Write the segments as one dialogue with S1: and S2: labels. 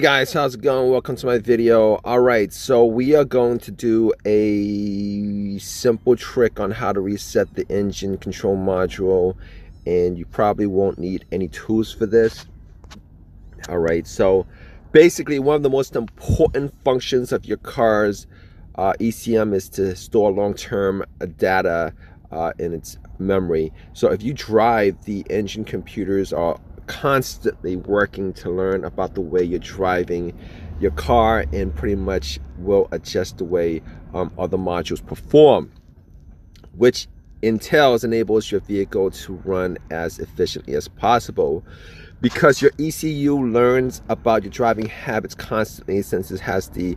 S1: guys, how's it going? Welcome to my video. Alright, so we are going to do a simple trick on how to reset the engine control module, and you probably won't need any tools for this. Alright, so basically one of the most important functions of your car's ECM is to store long-term data in its memory. So if you drive, the engine computers are constantly working to learn about the way you're driving your car and pretty much will adjust the way other modules perform, which enables your vehicle to run as efficiently as possible. Because your ECU learns about your driving habits constantly, since it has the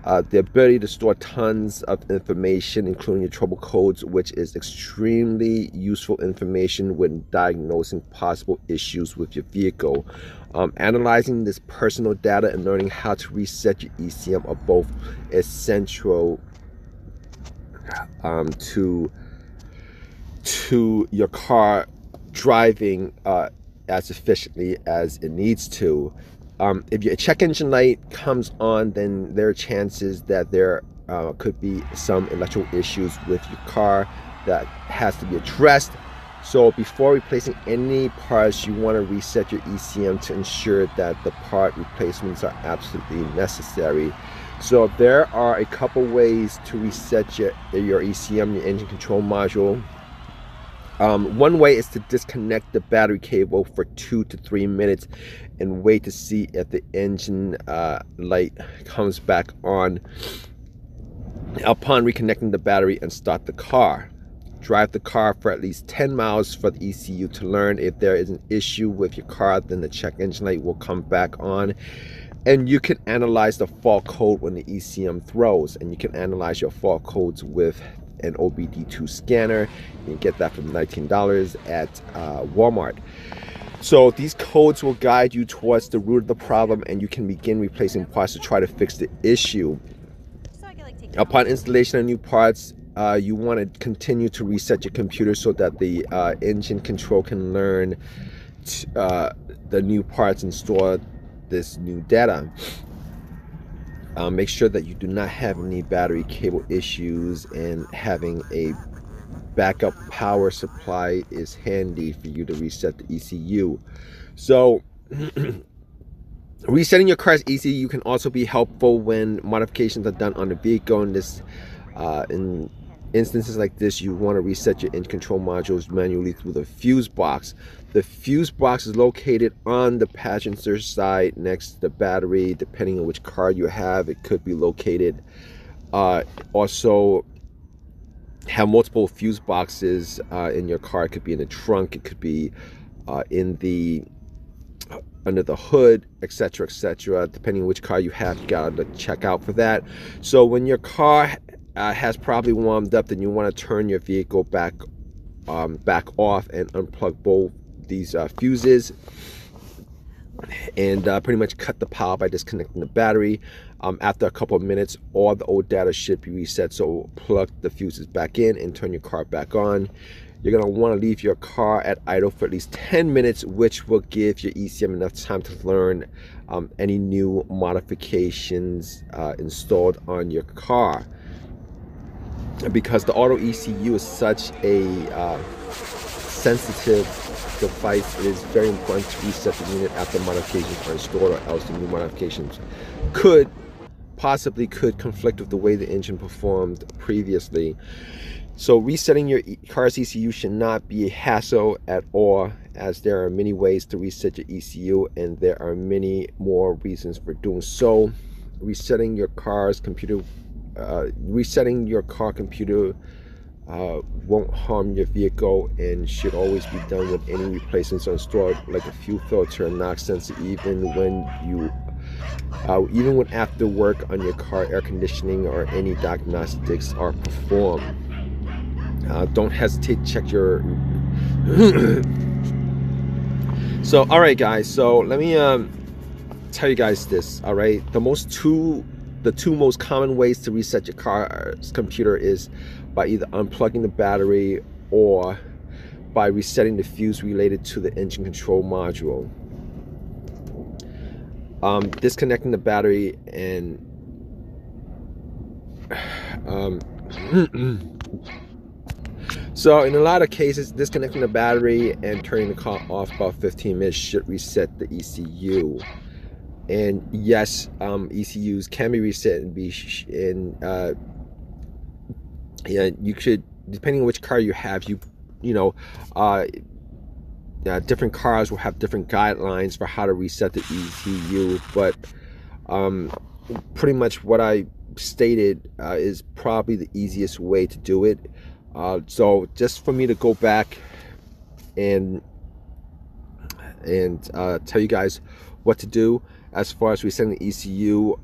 S1: ability to store tons of information, including your trouble codes, which is extremely useful information when diagnosing possible issues with your vehicle. Analyzing this personal data and learning how to reset your ECM are both essential to your car driving as efficiently as it needs to. If your check engine light comes on, then there are chances that there could be some electrical issues with your car that has to be addressed. So before replacing any parts, you want to reset your ECM to ensure that the part replacements are absolutely necessary. So there are a couple ways to reset your ECM, your engine control module. One way is to disconnect the battery cable for 2 to 3 minutes and wait to see if the engine light comes back on. Upon reconnecting the battery, and start the car. Drive the car for at least 10 miles for the ECU to learn. If there is an issue with your car, then the check engine light will come back on. And you can analyze the fault code when the ECM throws, and you can analyze your fault codes with an OBD2 scanner. You can get that for $19 at Walmart. So these codes will guide you towards the root of the problem, and you can begin replacing parts to try to fix the issue. Upon installation of new parts, you want to continue to reset your computer so that the engine control can learn the new parts and store this new data. Make sure that you do not have any battery cable issues, and having a backup power supply is handy for you to reset the ECU. So resetting your car's ECU can also be helpful when modifications are done on the vehicle. In instances like this, you want to reset your engine control modules manually through the fuse box. The fuse box is located on the passenger side next to the battery. Depending on which car you have, it could be located. Also have multiple fuse boxes in your car. It could be in the trunk, it could be in the under the hood, etc., etc. Depending on which car you have, you gotta check out for that. So when your car has probably warmed up, then you want to turn your vehicle back off and unplug both these fuses, and pretty much cut the power by disconnecting the battery. After a couple of minutes, all the old data should be reset. So plug the fuses back in and turn your car back on. You're going to want to leave your car at idle for at least 10 minutes, which will give your ECM enough time to learn any new modifications installed on your car. Because the auto ECU is such a sensitive device, it is very important to reset the unit after modifications are installed, or else the new modifications could conflict with the way the engine performed previously. So resetting your car's ECU should not be a hassle at all, as there are many ways to reset your ECU, and there are many more reasons for doing so. Resetting your car computer won't harm your vehicle, and should always be done when any replacements are installed, like a fuel filter and knock sensor, even when after work on your car air conditioning or any diagnostics are performed. Don't hesitate to check your So alright guys, so let me tell you guys this. Alright, the two most common ways to reset your car's computer is by either unplugging the battery or by resetting the fuse related to the engine control module. disconnecting the battery and so in a lot of cases, disconnecting the battery and turning the car off about 15 minutes should reset the ECU. And yes, ECUs can be reset and yeah, you could, depending on which car you have, different cars will have different guidelines for how to reset the ECU, but pretty much what I stated is probably the easiest way to do it. So just for me to go back and tell you guys what to do as far as resetting the ECU,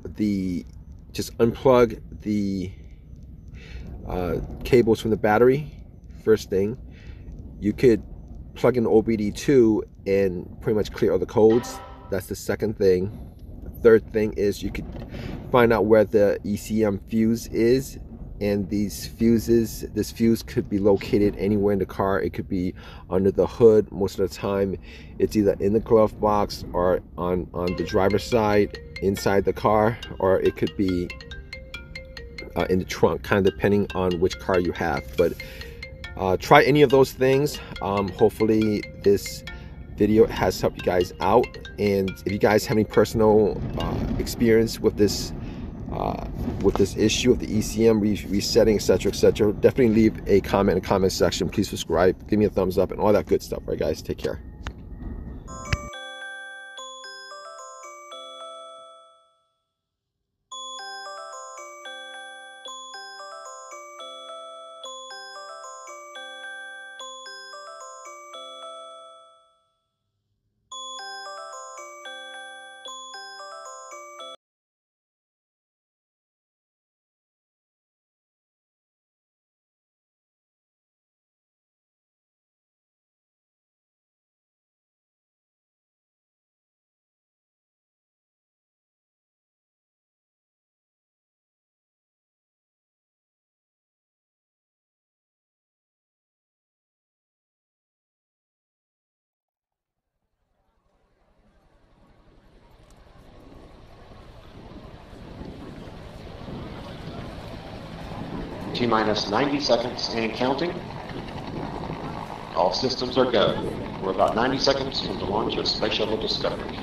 S1: just unplug the cables from the battery. First thing, you could plug in OBD2 and pretty much clear all the codes. That's the second thing. Third thing is you could find out where the ECM fuse is, and this fuse could be located anywhere in the car. It could be under the hood. Most of the time it's either in the glove box or on the driver's side inside the car, or it could be in the trunk, kind of depending on which car you have. But try any of those things. Hopefully this video has helped you guys out, and if you guys have any personal experience with this issue of the ECM resetting, etc., definitely leave a comment in the comment section. Please subscribe, give me a thumbs up, and all that good stuff. All right, guys, take care.
S2: T-minus 90 seconds and counting. All systems are go. We're about 90 seconds from the launch of Space Shuttle Discovery.